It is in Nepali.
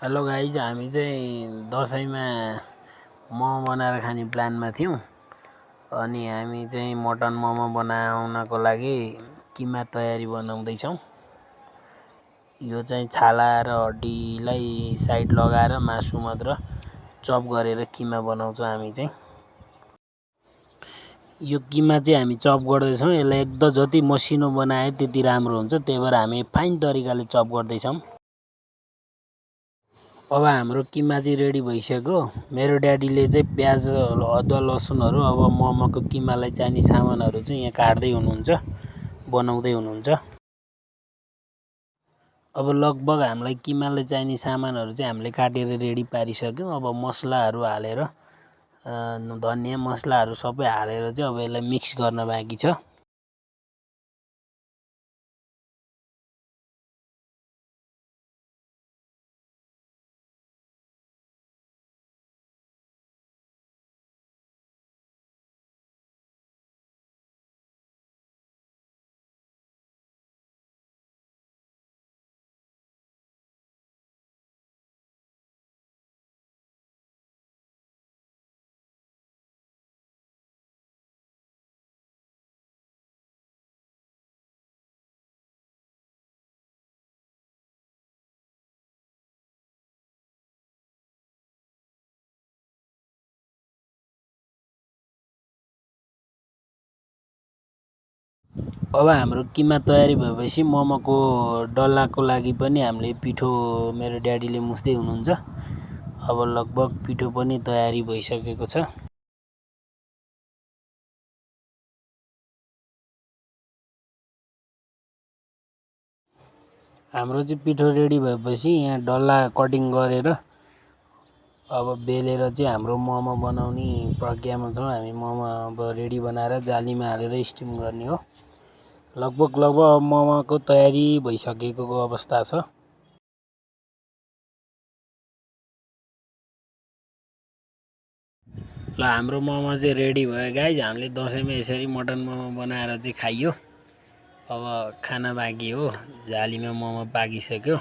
हेलो गाइज, हामी चाहिँ दसैँमा मोमो बनाएर खाने प्लानमा थियौँ। अनि हामी चाहिँ मटन मोमो बनाउनको लागि किमा तयारी बनाउँदैछौँ। यो चाहिँ छाला र हड्डीलाई साइड लगाएर मासु मात्र चप गरेर किमा बनाउँछौँ हामी चाहिँ। यो किमा चाहिँ हामी चप गर्दैछौँ। यसलाई एकदम जति मसिनो बनायो त्यति राम्रो हुन्छ, त्यही भएर हामी फाइन तरिकाले चप गर्दैछौँ। अब हाम्रो किमा चाहिँ रेडी भइसक्यो। मेरो ड्याडीले चाहिँ प्याज, अदुवा, लसुनहरू अब मोमोको किमालाई चाहिने सामानहरू चाहिँ यहाँ काट्दै हुनुहुन्छ, बनाउँदै हुनुहुन्छ। अब लगभग हामीलाई किमालाई चाहिने सामानहरू चाहिँ हामीले काटेर रेडी पारिसक्यौँ। अब मसलाहरू हालेर धनियाँ मसलाहरू सबै हालेर चाहिँ अब यसलाई मिक्स गर्न बाँकी छ। अब हाम्रो किमा तयारी भएपछि मोमोको डल्लाको लागि पनि हामीले पिठो मेरो ड्याडीले मुस्दै हुनुहुन्छ। अब लगभग पिठो पनि तयारी भइसकेको छ। हाम्रो चाहिँ पिठो रेडी भएपछि यहाँ डल्ला कटिङ गरेर अब बेलेर चाहिँ हाम्रो मोमो बनाउने प्रक्रियामा छौँ हामी। मोमो अब रेडी बनाएर जालीमा हालेर स्टिम गर्ने हो। लगभग मोमोको तयारी भइसकेको अवस्था छ। ल हाम्रो मोमो चाहिँ रेडी भयो गाइज। हामीले दसैँमा यसरी मटन मोमो बनाएर चाहिँ खाइयो। अब खाना बाँकी हो। जालीमा मोमो पाकिसक्यो।